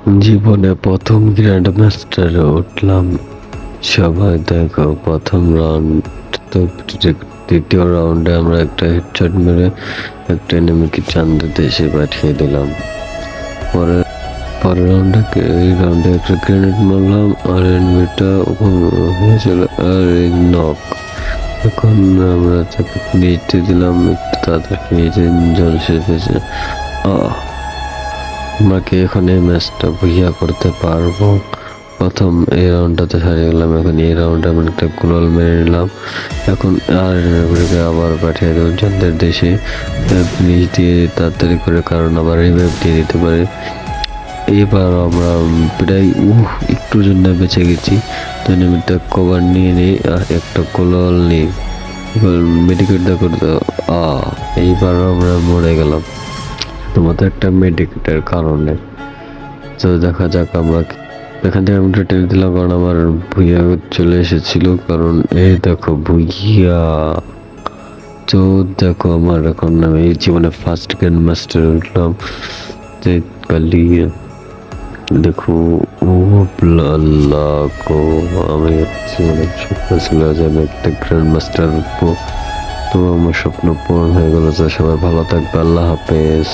জীবনে প্রথম গ্র্যান্ড মাস্টারে উঠলাম। সবাই দেখো প্রথম রাউন্ড, তো দ্বিতীয় রাউন্ডে আমরা একটা হেডশট মেরে একটা এনিমিকে চান্দা দেশে পাঠিয়ে দিলাম। পরে পরের রাউন্ডে এই রাউন্ডে একটা গ্রেনেড মারলাম আর এনিমিটা হয়েছিল আর নক। এখন আমরা তাকে ফিনিশতে দিলাম, একটু তাড়াতাড়ি ফিনিশে জল শেষ হয়েছে। আমরা কি এখন এই ম্যাচটা ভুইয়া করতে পারবো? প্রথম এই রাউন্ডটাতে হারিয়ে গেলাম, এখন এই রাউন্ডে আমরা একটা গোল মেরে নিলাম। এখন আর আবার পাঠিয়ে দেবো জনদের দেশে, ফিনিশ দিয়ে তাড়াতাড়ি করে, কারণ আবার রিভাইভ দিয়ে দিতে পারে। এবার আমরা প্রায় একটুর জন্য বেঁচে গেছি। তো নিমিত্তে কভার নিয়ে নিই, একটা কোলাল নিই, মেডিকেট দেখো। এইবার আমরা মরে গেলাম তোমাদের একটা মেডিকেটের কারণে। তো দেখা যাক আমরা এখান থেকে আমি টেনে দিলাম, কারণ আমার ভুইয়া চলে এসেছিল, কারণ এই দেখো ভুইয়া। তো দেখো আমার এখন আমি এই জীবনে ফার্স্ট গ্র্যান্ড মাস্টার উঠলাম। দেখো ও আল্লাহ গো, আমি অনেক স্বপ্ন ছিল যে আমি একটা গ্র্যান্ড মাস্টার উঠবো। তো আমার স্বপ্ন পূরণ হয়ে গেল। তো সবাই ভালো থাকবে, আল্লাহ হাফেজ।